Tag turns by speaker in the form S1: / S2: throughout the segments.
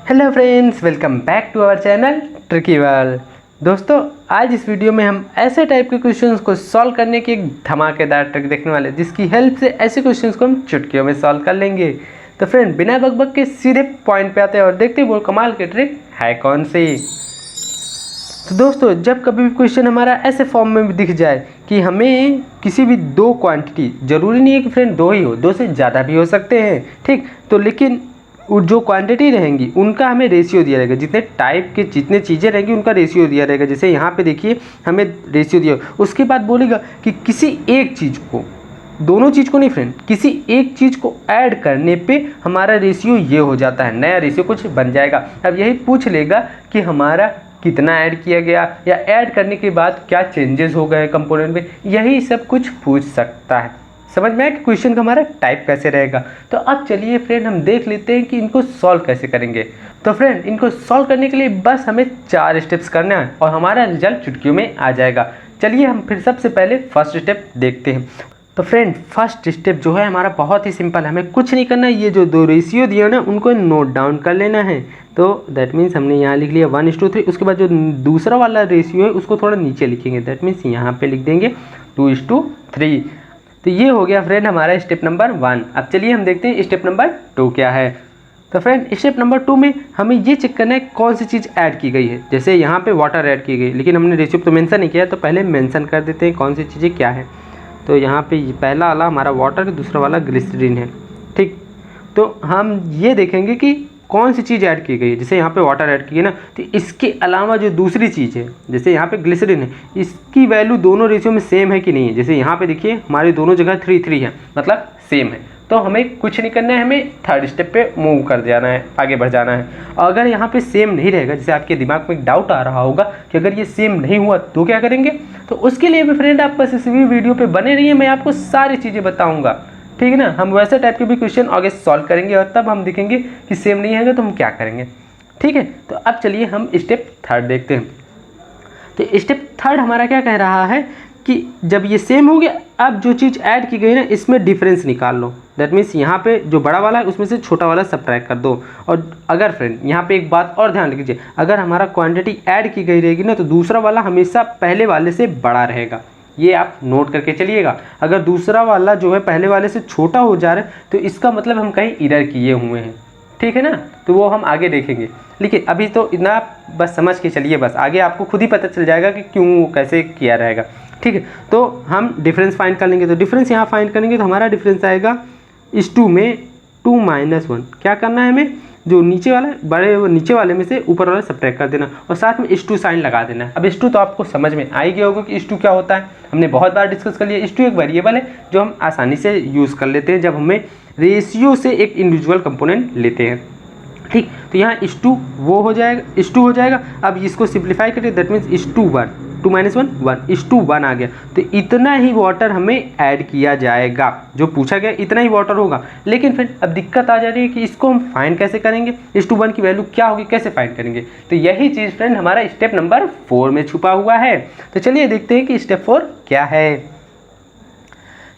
S1: Hello friends, welcome back to our channel tricky world. दोस्तों, आज इस वीडियो में हम ऐसे टाइप के क्वेश्चंस को सॉल्व करने की एक धमाकेदार ट्रिक देखने वाले हैं, जिसकी हेल्प से ऐसे क्वेश्चंस को हम चुटकियों में सॉल्व कर लेंगे। तो फ्रेंड, बिना बकबक के सीधे पॉइंट पे आते हैं और देखते हैं वो कमाल की ट्रिक है कौन सी। तो दोस्तों, जब कभी भी क्वेश्चन हमारा ऐसे फॉर्म में भी दिख जाए कि हमें किसी भी दो क्वांटिटी, जरूरी नहीं है कि फ्रेंड दो ही हो, दो से ज़्यादा भी हो सकते हैं, ठीक, तो लेकिन जो क्वांटिटी रहेंगी उनका हमें रेशियो दिया रहेगा, जितने टाइप के जितने चीज़ें रहेंगी उनका रेशियो दिया रहेगा। जैसे यहाँ पे देखिए हमें रेशियो दिया, उसके बाद बोलेगा कि किसी एक चीज़ को, दोनों चीज़ को नहीं फ्रेंड, किसी एक चीज़ को ऐड करने पे हमारा रेशियो ये हो जाता है, नया रेशियो कुछ बन जाएगा। अब यही पूछ लेगा कि हमारा कितना ऐड किया गया या ऐड करने के बाद क्या चेंजेस हो गए कंपोनेंट में, यही सब कुछ पूछ सकता है। समझ में आया कि क्वेश्चन का हमारा टाइप कैसे रहेगा। तो अब चलिए फ्रेंड, हम देख लेते हैं कि इनको सॉल्व कैसे करेंगे। तो फ्रेंड, इनको सॉल्व करने के लिए बस हमें 4 स्टेप्स करना है और हमारा रिजल्ट चुटकियों में आ जाएगा। चलिए हम फिर सबसे पहले फर्स्ट स्टेप देखते हैं। तो फ्रेंड, फर्स्ट स्टेप जो है हमारा बहुत ही सिंपल है, हमें कुछ नहीं करना है। ये जो दो रेशियो दिया ना उनको नोट डाउन कर लेना है। तो दैट मीन्स हमने यहाँ लिख लिया 1:3। उसके बाद जो दूसरा वाला रेशियो है उसको थोड़ा नीचे लिखेंगे, दैट मीन्स यहाँ पे लिख देंगे 2:3। तो ये हो गया फ्रेंड हमारा स्टेप नंबर 1। अब चलिए हम देखते हैं स्टेप नंबर 2 क्या है। तो फ्रेंड, स्टेप नंबर 2 में हमें ये चेक करना है कौन सी चीज़ ऐड की गई है। जैसे यहाँ पे वाटर ऐड की गई, लेकिन हमने रेशियो तो मेंशन नहीं किया, तो पहले मेंशन कर देते हैं कौन सी चीज़ें क्या है। तो यहाँ पे पहला वाला हमारा वाटर, दूसरा वाला ग्लिसरीन है, ठीक। तो हम ये देखेंगे कि कौन सी चीज़ ऐड की गई है। जैसे यहाँ पे वाटर ऐड की है ना, तो इसके अलावा जो दूसरी चीज़ है, जैसे यहाँ पे ग्लिसरीन है, इसकी वैल्यू दोनों रेशियो में सेम है कि नहीं है। जैसे यहाँ पे देखिए हमारी दोनों जगह 3:3 है, मतलब सेम है। तो हमें कुछ नहीं करना है, हमें थर्ड स्टेप पे मूव कर जाना है, आगे बढ़ जाना है। अगर यहाँ पे सेम नहीं रहेगा, जैसे आपके दिमाग में एक डाउट आ रहा होगा कि अगर ये सेम नहीं हुआ तो क्या करेंगे, तो उसके लिए भी फ्रेंड आप बस इस वीडियो पे बने रहिए, मैं आपको सारी चीज़ें बताऊँगा, ठीक है ना। हम वैसे टाइप के भी क्वेश्चन आगे सॉल्व करेंगे और तब हम देखेंगे कि सेम नहीं है तो हम क्या करेंगे, ठीक है। तो अब चलिए हम स्टेप थर्ड देखते हैं। तो स्टेप थर्ड हमारा क्या कह रहा है कि जब ये सेम हो गया, अब जो चीज़ ऐड की गई ना इसमें डिफरेंस निकाल लो। दैट मीन्स यहाँ पे जो बड़ा वाला है उसमें से छोटा वाला सब्ट्रैक्ट कर दो। और अगर फ्रेंड यहाँ पे एक बात और ध्यान रखिए, अगर हमारा क्वांटिटी ऐड की गई रहेगी ना तो दूसरा वाला हमेशा पहले वाले से बड़ा रहेगा, ये आप नोट करके चलिएगा। अगर दूसरा वाला जो है पहले वाले से छोटा हो जा रहा है तो इसका मतलब हम कहीं एरर किए हुए हैं, ठीक है ना। तो वो हम आगे देखेंगे, लेकिन अभी तो इतना बस समझ के चलिए, बस आगे आपको खुद ही पता चल जाएगा कि क्यों कैसे किया रहेगा, ठीक है। तो हम डिफरेंस फाइंड कर लेंगे। तो डिफरेंस यहाँ फाइंड करेंगे तो हमारा डिफरेंस आएगा इस 2 में 2 - 1। क्या करना है हमें, जो नीचे वाला बड़े नीचे वाले में से ऊपर वाला सब्ट्रैक्ट कर देना और साथ में इस 2 साइन लगा देना है। अब इस 2 तो आपको समझ में आ ही गया होगा कि इस 2 क्या होता है, हमने बहुत बार डिस्कस कर लिया। इस 2 एक वेरिएबल है जो हम आसानी से यूज़ कर लेते हैं जब हमें रेशियो से एक इंडिविजुअल कंपोनेंट लेते हैं, ठीक। तो यहाँ इस 2 वो हो जाएगा, इस 2 हो जाएगा। अब इसको सिंप्लीफाई करिए, दैट मीन्स इस 2 1, 2 - 1 1, इस 2 1 आ गया। तो इतना ही वाटर हमें ऐड किया जाएगा, जो पूछा गया इतना ही वाटर होगा। लेकिन फिर अब दिक्कत आ जा रही है कि इसको हम फाइंड कैसे करेंगे, इस 2 1 की वैल्यू क्या होगी, कैसे फाइंड करेंगे। तो यही चीज़ फ्रेंड हमारा स्टेप नंबर 4 में छुपा हुआ है। तो चलिए देखते हैं कि स्टेप 4 क्या है।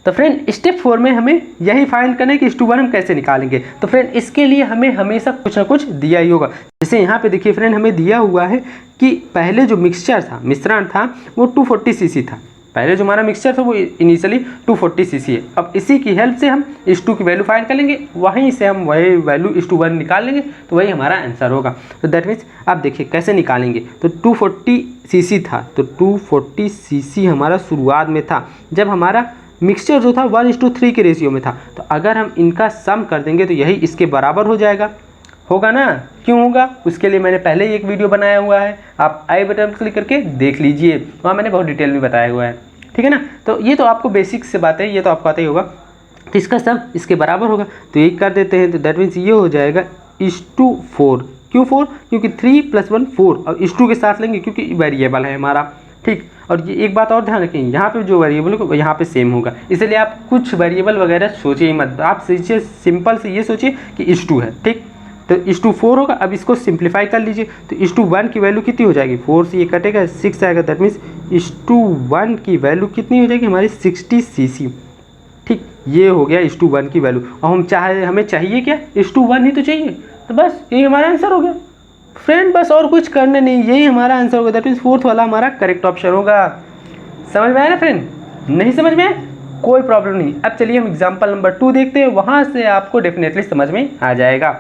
S1: तो फ्रेंड, स्टेप 4 में हमें यही फाइंड करना है कि इस 2 1 हम कैसे निकालेंगे। तो फ्रेंड, इसके लिए हमें हमेशा कुछ ना कुछ दिया ही होगा। जैसे यहाँ पे देखिए फ्रेंड, हमें दिया हुआ है कि पहले जो मिश्रण था वो 240 cc था। पहले जो हमारा मिक्सचर था वो इनिशियली 240 cc है। अब इसी की हेल्प से हम इस 2 की वैल्यू फाइंड कर लेंगे, वहीं से हम वही वैल्यू इस 2 1 निकाल लेंगे, तो वही हमारा आंसर होगा। तो दैट मीन्स आप देखिए कैसे निकालेंगे। तो 240 cc था, तो 240 cc हमारा शुरुआत में था जब हमारा मिक्सचर जो था 1:3 के रेशियो में था। तो अगर हम इनका सम कर देंगे तो यही इसके बराबर हो जाएगा, होगा ना। क्यों होगा, उसके लिए मैंने पहले ही एक वीडियो बनाया हुआ है, आप आई बटन पर क्लिक करके देख लीजिए, वहाँ मैंने बहुत डिटेल में बताया हुआ है, ठीक है ना। तो ये तो आपको बेसिक से बात है, ये तो आपको आता ही होगा। तो इसका सम इसके बराबर होगा, तो ये कर देते हैं। तो दैट मीन्स ये हो जाएगा 4:4। क्यों 4, क्योंकि 3 + 1 4, और इस 2 के साथ लेंगे क्योंकि वेरिएबल है हमारा, ठीक। और ये एक बात और ध्यान रखें, यहाँ पे जो वेरिएबल होगा यहाँ पे सेम होगा, इसलिए आप कुछ वेरिएबल वगैरह सोचिए ही मत, आप सिंपल से ये सोचिए कि इस 2 है, ठीक। तो इस 2 4 होगा। अब इसको सिंप्लीफाई कर लीजिए, तो इस 2 1 की वैल्यू कितनी हो जाएगी, 4 से ये कटेगा 6 आएगा। दैट मीन्स इस 2 1 की वैल्यू कितनी हो जाएगी हमारी 60 cc, ठीक। ये हो गया इस 2 1 की वैल्यू। और हमें चाहिए क्या, इस 2 1 ही तो चाहिए, तो बस यही हमारा आंसर हो गया फ्रेंड, बस और कुछ करने नहीं, यही हमारा आंसर होगा। दैट मीन्स फोर्थ वाला हमारा करेक्ट ऑप्शन होगा। समझ में आया ना फ्रेंड? नहीं समझ में आया कोई प्रॉब्लम नहीं। अब चलिए हम एग्जाम्पल नंबर 2 देखते हैं, वहाँ से आपको डेफिनेटली समझ में आ जाएगा।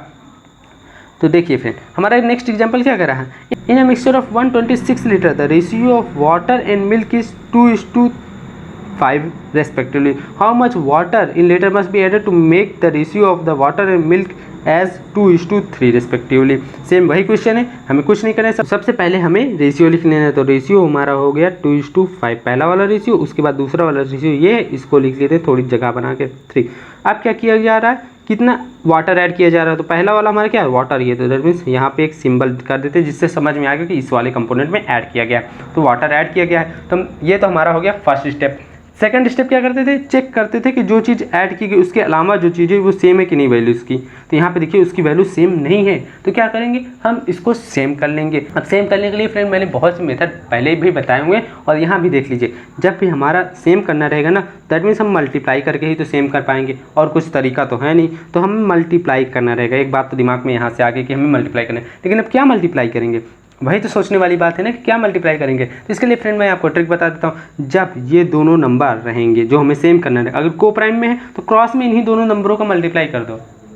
S1: तो देखिए फ्रेंड, हमारा नेक्स्ट एग्जाम्पल क्या कर रहा है, in a mixture of 126 litre the ratio of water and milk is 2:5 respectively. How much water in liter must be added to make the ratio of the water and milk as 2:3 respectively. Same वही question है, हमें कुछ नहीं करना है। सबसे पहले हमें रेशियो लिख लेना है। तो रेशियो हमारा हो गया 2:5 पहला वाला रेशियो, उसके बाद दूसरा वाला रेशियो ये है, इसको लिख लेते हैं थोड़ी जगह बना के 3। अब क्या किया जा रहा है, कितना वाटर ऐड किया जा रहा है। तो पहला वाला हमारा क्या है, वाटर, ये तो दैट मीन्स यहाँ पे एक सिंबल कर देते हैं जिससे समझ में आ गया कि इस वाले कंपोनेंट में ऐड किया गया है। तो वाटर ऐड किया गया है, तो ये तो हमारा हो गया फर्स्ट स्टेप। सेकंड स्टेप क्या करते थे, चेक करते थे कि जो चीज़ ऐड की गई उसके अलावा जो चीज़ है वो सेम है कि नहीं वैल्यू उसकी। तो यहाँ पे देखिए उसकी वैल्यू सेम नहीं है, तो क्या करेंगे, हम इसको सेम कर लेंगे। अब सेम करने के लिए फ्रेंड मैंने बहुत से मेथड पहले भी बताए हुए हैं और यहाँ भी देख लीजिए। जब भी हमारा सेम करना रहेगा ना, दैट मीन्स हम मल्टीप्लाई करके ही तो सेम कर पाएंगे, और कुछ तरीका तो है नहीं, तो हमें मल्टीप्लाई करना रहेगा। एक बात तो दिमाग में यहाँ से आ गई कि हमें मल्टीप्लाई करना है, लेकिन अब क्या मल्टीप्लाई करेंगे, वही तो सोचने वाली बात है ना कि क्या मल्टीप्लाई करेंगे। तो इसके लिए फ्रेंड मैं आपको ट्रिक बता देता हूँ। जब ये दोनों नंबर रहेंगे जो हमें सेम करना है, अगर को प्राइम में है तो क्रॉस में इन्हीं दोनों नंबरों का मल्टीप्लाई कर दो।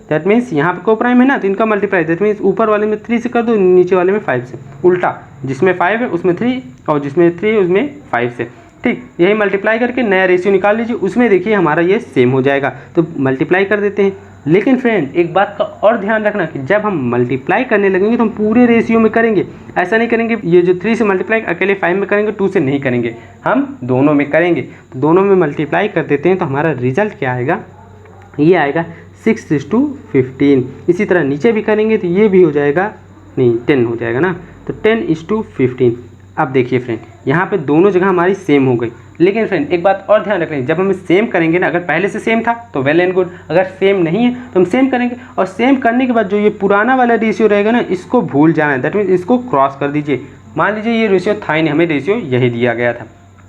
S1: दैट मीन्स यहाँ पे को प्राइम है ना, तो इनका मल्टीप्लाई, दैट मीन्स ऊपर वाले में 3 से कर दो, नीचे वाले में 5 से, उल्टा, जिसमें 5 है उसमें 3 और जिसमें 3 है उसमें 5 से। ठीक, यही मल्टीप्लाई करके नया रेशियो निकाल लीजिए, उसमें देखिए हमारा ये सेम हो जाएगा। तो मल्टीप्लाई कर देते हैं। लेकिन फ्रेंड एक बात का और ध्यान रखना कि जब हम मल्टीप्लाई करने लगेंगे तो हम पूरे रेशियो में करेंगे, ऐसा नहीं करेंगे ये जो 3 से मल्टीप्लाई अकेले 5 में करेंगे, 2 से नहीं करेंगे, हम दोनों में करेंगे। तो दोनों में मल्टीप्लाई कर देते हैं, तो हमारा रिजल्ट क्या आएगा, ये आएगा 6:15। इसी तरह नीचे भी करेंगे तो ये भी हो जाएगा, नहीं 10 हो जाएगा ना, तो 10:15। अब देखिए फ्रेंड यहाँ पे दोनों जगह हमारी सेम हो गई। लेकिन फ्रेंड एक बात और ध्यान रखें, जब हम सेम करेंगे ना, अगर पहले से सेम था तो वेल एंड गुड, अगर सेम नहीं है तो हम सेम करेंगे। और सेम करने के बाद जो ये पुराना वाला रेशियो रहेगा ना, इसको भूल जाना है, दैट मीन्स इसको क्रॉस कर दीजिए। मान लीजिए ये रेशियो था ही नहीं, हमें रेशियो यही दिया गया था।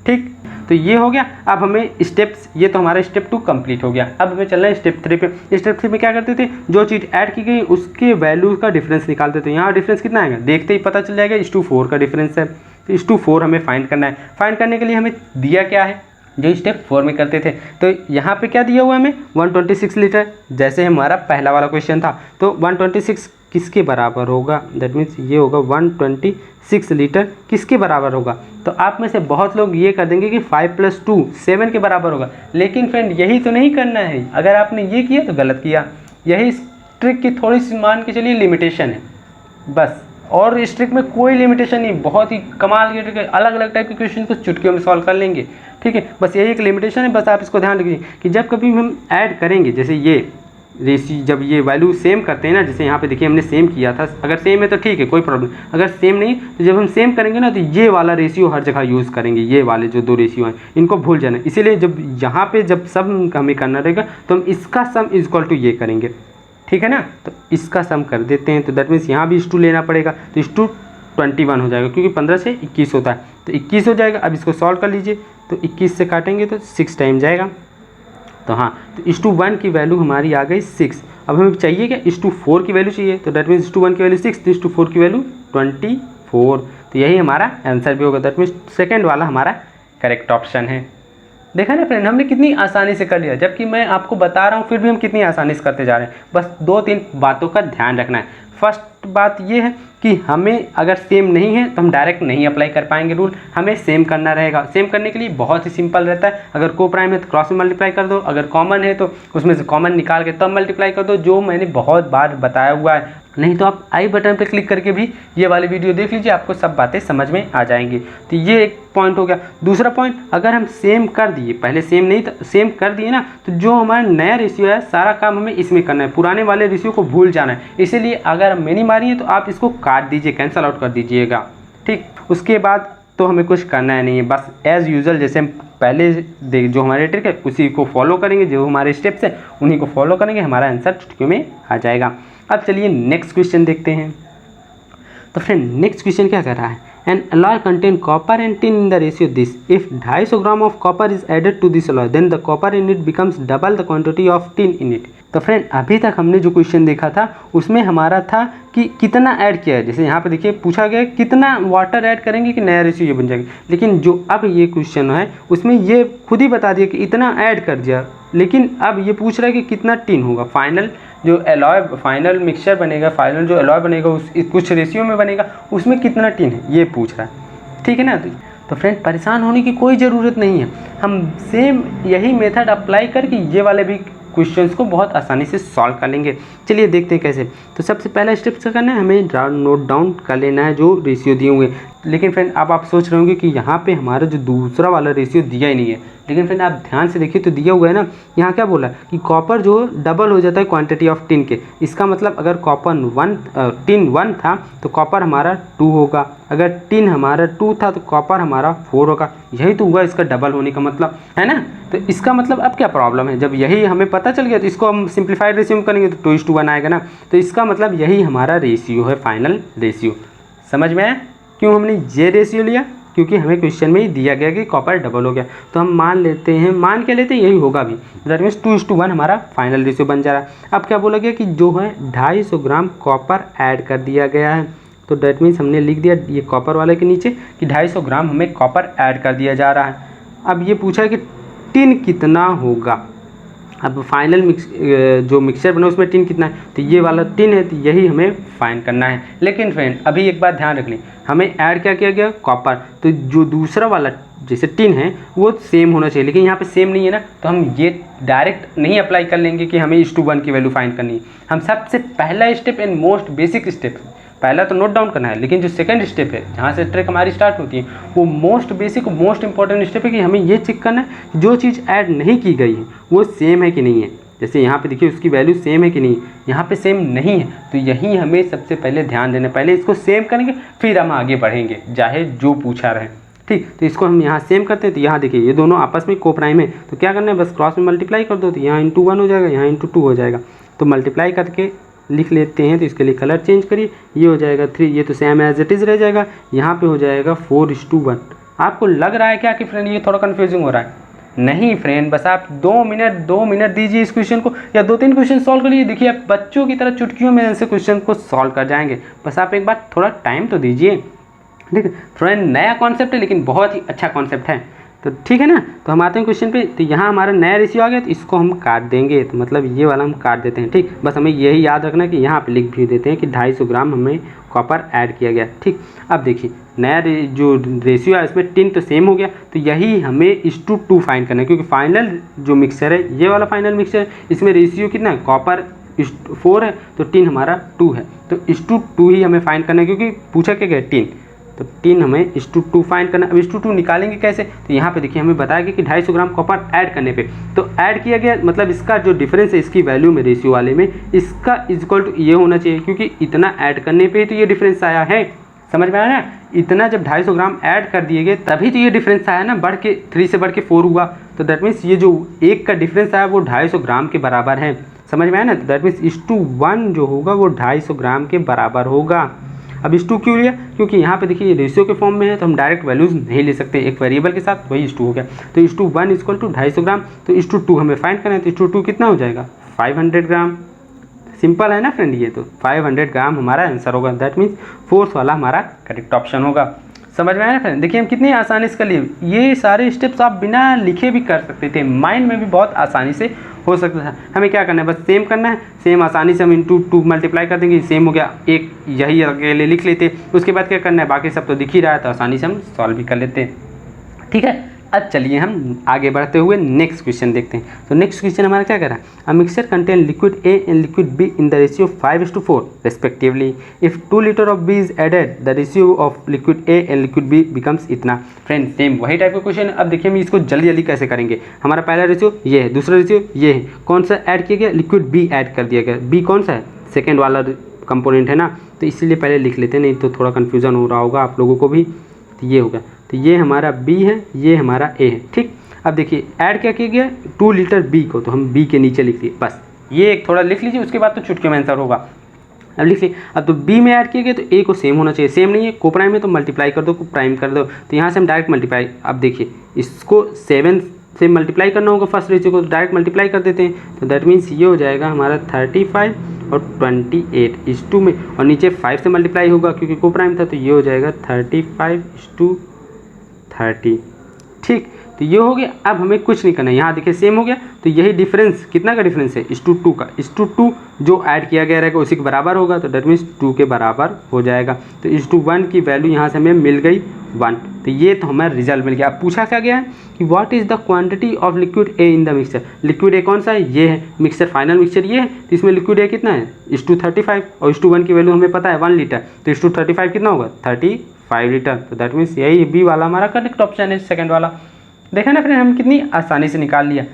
S1: ठीक, तो ये हो गया। अब हमें स्टेप्स, ये तो हमारा स्टेप 2 कंप्लीट हो गया। अब हमें चलना है स्टेप 3 पे। स्टेप 3 में क्या करते थे, जो चीज़ ऐड की गई उसके वैल्यू का डिफरेंस निकालते थे। यहाँ डिफरेंस कितना आएगा, देखते ही पता चल जाएगा, 1:4 का डिफरेंस है। तो 1:4 हमें फाइंड करना है। फाइंड करने के लिए हमें दिया क्या है, जो स्टेप 4 में करते थे। तो यहाँ पे क्या दिया हुआ है हमें, 126 लीटर, जैसे हमारा पहला वाला क्वेश्चन था। तो 126 किसके बराबर होगा, दैट मीन्स ये होगा 126 लीटर किसके बराबर होगा। तो आप में से बहुत लोग ये कर देंगे कि 5 + 2 7 के बराबर होगा। लेकिन फ्रेंड यही तो नहीं करना है, अगर आपने ये किया तो गलत किया। यही इस ट्रिक की थोड़ी सी मान के चलिए लिमिटेशन है बस, और इस ट्रिक में कोई लिमिटेशन नहीं, बहुत ही कमाल के ट्रिक है। अलग अलग टाइप के क्वेश्चन को चुटकियों में सॉल्व कर लेंगे। ठीक है, बस यही एक लिमिटेशन है, बस आप इसको ध्यान रखिए कि जब कभी हम ऐड करेंगे, जैसे ये रेशियो जब ये वैल्यू सेम करते हैं ना, जैसे यहाँ पे देखिए हमने सेम किया था, अगर सेम है तो ठीक है कोई प्रॉब्लम, अगर सेम नहीं तो जब हम सेम करेंगे ना तो ये वाला रेशियो हर जगह यूज़ करेंगे। ये वाले जो 2 रेशियो हैं इनको भूल जाना, इसीलिए जब यहाँ पे जब सम हमें करना रहेगा तो हम इसका सम इक्वल टू ये करेंगे। ठीक है ना, तो इसका सम कर देते हैं। तो दैट मीन्स यहाँ भी 2 लेना पड़ेगा, तो 21 हो जाएगा, क्योंकि 15 से 21 होता है, तो 21 हो जाएगा। अब इसको सॉल्व कर लीजिए, तो 21 से काटेंगे तो 6 टाइम जाएगा। तो हाँ, तो 1 की वैल्यू हमारी आ गई 6। अब हमें चाहिए क्या, 4 की वैल्यू चाहिए, तो दैट मीन्स 1 की वैल्यू 6, तो 4 की वैल्यू 24। तो यही हमारा आंसर भी होगा, दैट मीन्स सेकेंड वाला हमारा करेक्ट ऑप्शन है। देखा ना फ्रेंड, हमने कितनी आसानी से कर लिया, जबकि मैं आपको बता रहा हूँ फिर भी हम कितनी आसानी से करते जा रहे हैं। बस 2-3 बातों का ध्यान रखना है। फर्स्ट बात ये है कि हमें अगर सेम नहीं है तो हम डायरेक्ट नहीं अप्लाई कर पाएंगे रूल, हमें सेम करना रहेगा। सेम करने के लिए बहुत ही सिंपल रहता है, अगर को प्राइम है तो क्रॉस में मल्टीप्लाई कर दो, अगर कॉमन है तो उसमें से कॉमन निकाल के तब मल्टीप्लाई कर दो, जो मैंने बहुत बार बताया हुआ है। नहीं तो आप आई बटन पर क्लिक करके भी ये वाली वीडियो देख लीजिए, आपको सब बातें समझ में आ जाएंगी। तो ये एक पॉइंट हो गया। दूसरा पॉइंट, अगर हम सेम कर दिए, पहले सेम नहीं था, सेम कर दिए ना, तो जो हमारा नया रेशियो है सारा काम हमें इसमें करना है, पुराने वाले रेशियो को भूल जाना है। इसीलिए अगर मैंने मारी है तो आप इसको काट दीजिए, कैंसल आउट कर दीजिएगा। ठीक, उसके बाद तो हमें कुछ करना है नहीं है, बस एज़ यूजुअल जैसे हम पहले जो हमारे ट्रिक है उसी को फॉलो करेंगे, जो हमारे स्टेप्स हैं उन्हीं को फॉलो करेंगे, हमारा आंसर चुटकियों में आ जाएगा। अब चलिए नेक्स्ट क्वेश्चन देखते हैं। तो फ्रेंड नेक्स्ट क्वेश्चन क्या कर रहा है, N alloy contain copper and tin in the ratio this. If 250 gram of copper is added to this alloy, then the copper in it becomes double the quantity of tin in it. तो friend अभी तक हमने जो question देखा था उसमें हमारा था कि कितना ऐड किया है, जैसे यहाँ पे देखिए पूछा गया कितना वाटर ऐड करेंगे कि नया रेशियो ये बन जाएगा, लेकिन जो अब ये क्वेश्चन है उसमें ये खुद ही बता दिया कि इतना ऐड कर दिया, लेकिन अब ये पूछ रहा है कि कितना टिन होगा। फाइनल जो एलॉय फाइनल मिक्सचर बनेगा, फाइनल जो एलॉय बनेगा उस कुछ रेशियो में बनेगा, उसमें कितना टिन है ये पूछ रहा है, ठीक है ना। तो फ्रेंड परेशान होने की कोई ज़रूरत नहीं है, हम सेम यही मेथड अप्लाई करके ये वाले भी क्वेश्चंस को बहुत आसानी से सॉल्व कर लेंगे। चलिए देखते हैं कैसे। तो सबसे पहला स्टेप क्या करना है, हमें नोट डाउन कर लेना है जो रेशियो दिए हुए। लेकिन फ्रेंड अब आप सोच रहे होंगे कि यहाँ पे हमारा जो दूसरा वाला रेशियो दिया ही नहीं है, लेकिन फ्रेंड आप ध्यान से देखिए तो दिया हुआ है ना, यहाँ क्या बोला कि कॉपर जो डबल हो जाता है क्वांटिटी ऑफ टिन के। इसका मतलब अगर टिन 1 था तो कॉपर हमारा 2 होगा, अगर टिन हमारा 2 था तो कॉपर हमारा 4 होगा। यही तो हुआ इसका डबल होने का मतलब, है ना। तो इसका मतलब अब क्या प्रॉब्लम है, जब यही हमें पता चल गया तो इसको हम सिंप्लीफाइड रेशियो में करेंगे तो 2:1 आएगा ना। तो इसका मतलब यही हमारा रेशियो है, फाइनल रेशियो। समझ में आया क्यों हमने ये रेशियो लिया, क्योंकि हमें क्वेश्चन में ही दिया गया कि कॉपर डबल हो गया। तो हम मान के लेते हैं यही होगा भी, दैट मीन्स 2:1 हमारा फाइनल रेशियो बन जा रहा है। अब क्या बोला गया कि जो है 250 ग्राम कॉपर ऐड कर दिया गया है, तो दैट मीन्स हमने लिख दिया ये कॉपर वाले के नीचे कि 250 ग्राम हमें कॉपर ऐड कर दिया जा रहा है। अब ये पूछा है कि टिन कितना होगा। अब फाइनल जो मिक्सचर बना उसमें टिन कितना है, तो ये वाला टिन है, तो यही हमें फाइंड करना है। लेकिन फ्रेंड अभी एक बात ध्यान रख लें, हमें ऐड क्या किया गया, कॉपर, तो जो दूसरा वाला जैसे टिन है वो सेम होना चाहिए, लेकिन यहाँ पे सेम नहीं है ना, तो हम ये डायरेक्ट नहीं अप्लाई कर लेंगे कि हमें 1:1 की वैल्यू फाइंड करनी है। हम सबसे पहला step and most basic step, पहला तो नोट डाउन करना है, लेकिन जो सेकंड स्टेप है जहाँ से ट्रिक हमारी स्टार्ट होती है वो most basic most important step है कि हमें ये चेक करना है जो चीज़ ऐड नहीं की गई है वो सेम है कि नहीं है। जैसे यहाँ पे देखिए उसकी वैल्यू सेम है कि नहीं, यहाँ पे सेम नहीं है, तो यही हमें सबसे पहले ध्यान देना। पहले इसको सेम करेंगे फिर हम आगे बढ़ेंगे, चाहे जो पूछा रहे, ठीक। तो इसको हम यहाँ सेम करते हैं, तो यहाँ देखिए ये दोनों आपस में को प्राइम है, तो क्या करना है, बस क्रॉस में मल्टीप्लाई कर दो, तो यहाँ ×1 हो जाएगा, यहाँ ×2 हो जाएगा। तो मल्टीप्लाई करके लिख लेते हैं, तो इसके लिए कलर चेंज करिए, ये हो जाएगा 3, ये तो सेम एज इट इज़ रह जाएगा, यहाँ पे हो जाएगा 4:1। आपको लग रहा है क्या कि फ्रेंड ये थोड़ा कन्फ्यूजिंग हो रहा है? नहीं फ्रेंड, बस आप 2 मिनट दीजिए इस क्वेश्चन को, या 2-3 क्वेश्चन सॉल्व करिए, देखिए आप बच्चों की तरह चुटकियों में ऐसे क्वेश्चन को सॉल्व कर जाएंगे। बस आप एक बार थोड़ा टाइम तो दीजिए, ठीक है फ्रेंड। नया कॉन्सेप्ट है लेकिन बहुत ही अच्छा कॉन्सेप्ट है, तो ठीक है ना। तो हम आते हैं क्वेश्चन पे, तो यहाँ हमारा नया रेशियो आ गया, तो इसको हम काट देंगे, तो मतलब ये वाला हम काट देते हैं, ठीक। बस हमें यही याद रखना कि यहाँ पे लिख भी देते हैं कि 250 ग्राम हमें कॉपर ऐड किया गया, ठीक। अब देखिए नया जो रेशियो है इसमें टिन तो सेम हो गया, तो यही हमें 1:2 फाइंड करना है, क्योंकि फाइनल जो मिक्सचर है ये वाला फाइनल मिक्सचर है, इसमें रेशियो कितना है, कॉपर 4 है तो टिन हमारा 2 है, तो 1:2 ही हमें फाइंड करना है, क्योंकि पूछा क्या गया टिन, तो टिन हमें 1:2 फाइंड करना। अब 1:2 निकालेंगे कैसे, तो यहाँ पे देखिए हमें बताया गया कि 250 ग्राम कॉपर ऐड करने पे, तो ऐड किया गया मतलब इसका जो डिफरेंस है इसकी वैल्यू में रेशियो वाले में, इसका इक्वल टू ये होना चाहिए, क्योंकि इतना ऐड करने पे तो ये डिफरेंस आया है। समझ में आया ना, इतना जब 250 ग्राम ऐड कर दिए गए तभी तो ये डिफरेंस आया ना, बढ़ के 3 से बढ़ के 4 हुआ, तो दैट मीन्स ये जो 1 का डिफरेंस आया वो 250 ग्राम के बराबर है। समझ में आया ना, तो दैट मीन्स 1:1 जो होगा वो 250 ग्राम के बराबर होगा। अब 1:2 क्यों लिया, क्योंकि यहाँ पे देखिए ये रेशियो के फॉर्म में है, तो हम डायरेक्ट वैल्यूज नहीं ले सकते, एक वेरिएबल के साथ, वही 1:2 हो गया। तो 1:1 इक्वल टू 250 ग्राम, तो 1:2 हमें फाइंड करना है, तो 1:2 कितना हो जाएगा, 500 ग्राम। सिंपल है ना फ्रेंड, ये तो 500 ग्राम हमारा आंसर होगा, दैट मीन्स फोर्थ वाला हमारा करेक्ट ऑप्शन होगा। समझ में आया ना फ्रेंड, देखिए हम कितनी आसानी से कर लिए, ये सारे स्टेप्स आप बिना लिखे भी कर सकते थे, माइंड में भी बहुत आसानी से हो सकता था। हमें क्या करना है, बस सेम करना है, सेम आसानी से हम ×2 मल्टीप्लाई कर देंगे, सेम हो गया, एक यही अकेले लिख लेते। उसके बाद क्या करना है, बाकी सब तो दिख ही रहा है, तो आसानी से हम सॉल्व भी कर लेते हैं, ठीक है। अब चलिए हम आगे बढ़ते हुए नेक्स्ट क्वेश्चन देखते हैं। तो नेक्स्ट क्वेश्चन हमारा क्या कह रहा है, a mixture contain liquid A and liquid B in the ratio 5:4 respectively, if 2 litre of B is added the ratio of liquid A and liquid B becomes इतना। Friend same वही type का question है। अब देखिए हम इसको जल्दी जल्दी कैसे करेंगे, हमारा पहला रेशियो ये है, दूसरा रेशियो ये है, कौन सा ऐड किया गया, लिक्विड B ऐड कर दिया गया, B कौन सा है, सेकेंड वाला कंपोनेंट है ना, तो इसीलिए पहले लिख लेते हैं, नहीं तो थोड़ा कन्फ्यूजन हो रहा होगा आप लोगों को भी। तो ये होगा, तो ये हमारा B है, ये हमारा A है, ठीक। अब देखिए ऐड क्या किया गया, 2 लीटर B को, तो हम B के नीचे लिख दिए, बस ये एक थोड़ा लिख लीजिए, उसके बाद तो चुटकी में आंसर होगा।
S2: अब लिख लिया। अब तो बी में ऐड किया गया तो ए को सेम होना चाहिए, सेम नहीं है को प्राइम है तो मल्टीप्लाई कर दो, को प्राइम कर दो। तो यहाँ से हम डायरेक्ट मल्टीप्लाई, अब देखिए इसको 7 से मल्टीप्लाई करना होगा फर्स्ट रेशियो को, तो डायरेक्ट मल्टीप्लाई कर देते हैं। तो दैट मीन्स ये हो जाएगा हमारा 35 और 28:2 में, और नीचे 5 से मल्टीप्लाई होगा क्योंकि को प्राइम था, तो ये हो जाएगा 35:30। ठीक, तो ये हो गया। अब हमें कुछ नहीं करना है, यहाँ देखिए सेम हो गया, तो यही डिफरेंस कितना का डिफरेंस है, 2 का, 2 जो ऐड किया गया रहेगा उसी के बराबर होगा, तो डेट मीन्स 2 के बराबर हो जाएगा। तो 1 की वैल्यू यहाँ से हमें मिल गई 1। तो ये तो हमारा रिजल्ट मिल गया। अब पूछा क्या गया है कि what is the quantity of liquid A in the mixture. Liquid A कौन सा है, ये है, मिक्सचर फाइनल मिक्सचर ये है, तो इसमें लिक्विड ए कितना है 35, और 1 की वैल्यू हमें पता है 1 लीटर, तो 35 कितना होगा 35 लीटर। तो दैट मीन्स यही बी वाला हमारा करेक्ट ऑप्शन है, सेकंड वाला। देखा ना फ्रेंड, हम कितनी आसानी से निकाल लिया।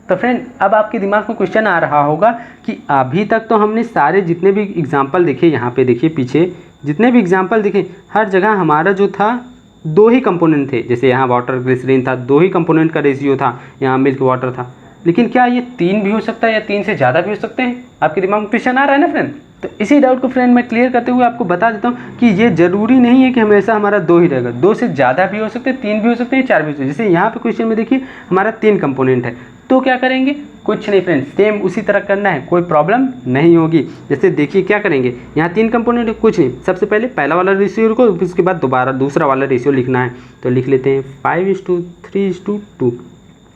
S2: तो फ्रेंड अब आपके दिमाग में क्वेश्चन आ रहा होगा कि अभी तक तो हमने सारे जितने भी एग्जाम्पल देखे, यहाँ पे देखिए पीछे जितने भी एग्जाम्पल देखे, हर जगह हमारा जो था 2 ही कंपोनेंट थे। जैसे यहाँ वाटर ग्लिसरीन था, 2 ही कंपोनेंट का रेशियो था, यहाँ मिल्क वाटर था। लेकिन क्या ये 3 भी हो सकता है या 3 से ज़्यादा भी हो सकते हैं? आपके दिमाग में क्वेश्चन आ रहा है ना फ्रेंड। तो इसी डाउट को फ्रेंड मैं क्लियर करते हुए आपको बता देता हूँ कि ये ज़रूरी नहीं है कि हमेशा हमारा 2 ही रहेगा, 2 से ज़्यादा भी हो सकते हैं, 3 भी हो सकते हैं, 4 भी हो सकते हैं। जैसे यहाँ पे क्वेश्चन में देखिए हमारा 3 कंपोनेंट है, तो क्या करेंगे, कुछ नहीं फ्रेंड, सेम उसी तरह करना है, कोई प्रॉब्लम नहीं होगी। जैसे देखिए क्या करेंगे, यहाँ 3 कंपोनेंट है, कुछ नहीं, सबसे पहले पहला वाला रेशियो को, उसके बाद दोबारा दूसरा वाला रेशियो लिखना है। तो लिख लेते हैं 5:3:2,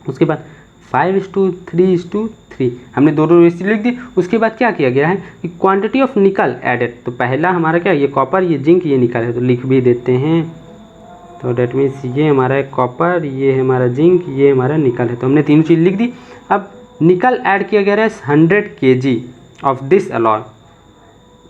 S2: उसके बाद 5:3:3, हमने दोनों रेशियो लिख दी। उसके बाद क्या किया गया है कि क्वांटिटी ऑफ निकल एडेड, तो पहला हमारा क्या, ये कॉपर, ये जिंक, ये निकल है, तो लिख भी देते हैं। तो डेट मीन्स ये हमारा है कॉपर, ये है हमारा जिंक, ये हमारा निकल है, तो हमने तीनों चीज़ लिख दी। अब निकल ऐड किया गया है 100 kg ऑफ दिस अलॉय,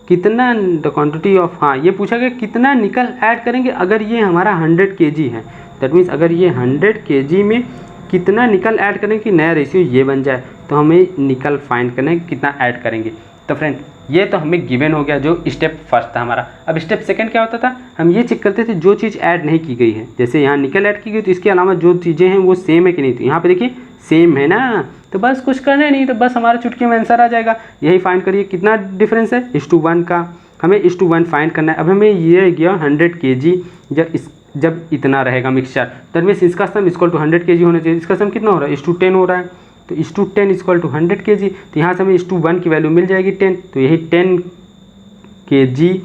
S2: कितना द क्वांटिटी ऑफ, हाँ ये पूछा गया कितना निकल ऐड करेंगे अगर ये हमारा 100 kg है। दैट मीन्स अगर ये 100 kg में कितना निकल ऐड करेंगे कि नया रेशियो ये बन जाए, तो हमें निकल फाइंड करना है कितना ऐड करेंगे। तो फ्रेंड ये तो हमें गिवन हो गया, जो स्टेप फर्स्ट था हमारा। अब स्टेप सेकंड क्या होता था, हम ये चेक करते थे जो चीज़ ऐड नहीं की गई है, जैसे यहाँ निकल ऐड की गई तो इसके अलावा जो चीज़ें हैं वो सेम है कि नहीं। तो यहाँ पे देखिए सेम है ना, तो बस कुछ करना नहीं, तो बस हमारा चुटकी में आंसर आ जाएगा। यही फाइंड करिए कितना डिफरेंस है, 1:1 का, हमें 1:1 फाइंड करना है। अब हमें ये गया 100 kg, जब इतना रहेगा मिक्सचर, दैट मीन्स इसका सम इक्वल टू 100 kg होना चाहिए। इसका सम कितना हो रहा है, 1:10 हो रहा है, तो 1:10 इक्वल टू 100 kg। तो यहाँ से हमें 1:1 की वैल्यू मिल जाएगी 10, तो यही 10 kg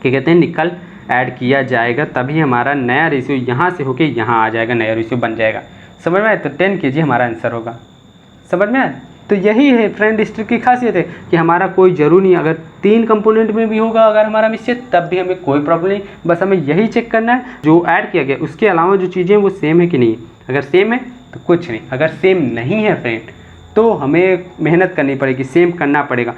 S2: क्या कहते हैं निकल ऐड किया जाएगा, तभी हमारा नया रेशियो यहाँ से होके यहाँ आ जाएगा, नया रेशियो बन जाएगा। समझ में आए, तो 10 kg हमारा आंसर होगा। समझ में आए, तो यही है फ्रेंड इस ट्रिक की खासियत है कि हमारा कोई जरूर नहीं, अगर 3 कंपोनेंट में भी होगा अगर हमारा मिक्सचर, तब भी हमें कोई प्रॉब्लम नहीं, बस हमें यही चेक करना है जो ऐड किया गया उसके अलावा जो चीज़ें वो सेम है कि नहीं। अगर सेम है तो कुछ नहीं, अगर सेम नहीं है फ्रेंड तो हमें मेहनत करनी पड़ेगी, सेम करना पड़ेगा।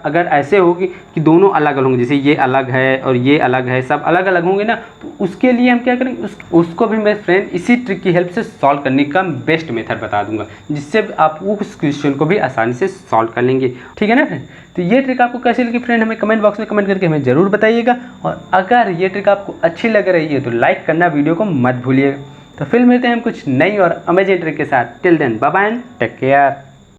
S2: अगर ऐसे होगी कि दोनों अलग अलग होंगे, जैसे ये अलग है और ये अलग है, सब अलग अलग होंगे ना, तो उसके लिए हम क्या करेंगे, उसको भी मैं फ्रेंड इसी ट्रिक की हेल्प से सॉल्व करने का बेस्ट मेथड बता दूंगा, जिससे आप उस क्वेश्चन को भी आसानी से सॉल्व कर लेंगे। ठीक है ना फ्रेंड, तो ये ट्रिक आपको कैसी लगी फ्रेंड, हमें कमेंट बॉक्स में कमेंट करके हमें ज़रूर बताइएगा। और अगर ये ट्रिक आपको अच्छी लग रही है तो लाइक करना वीडियो को मत भूलिएगा। तो फिर मिलते हैं हम कुछ नई और अमेजिंग ट्रिक के साथ। Till then bye bye and take care.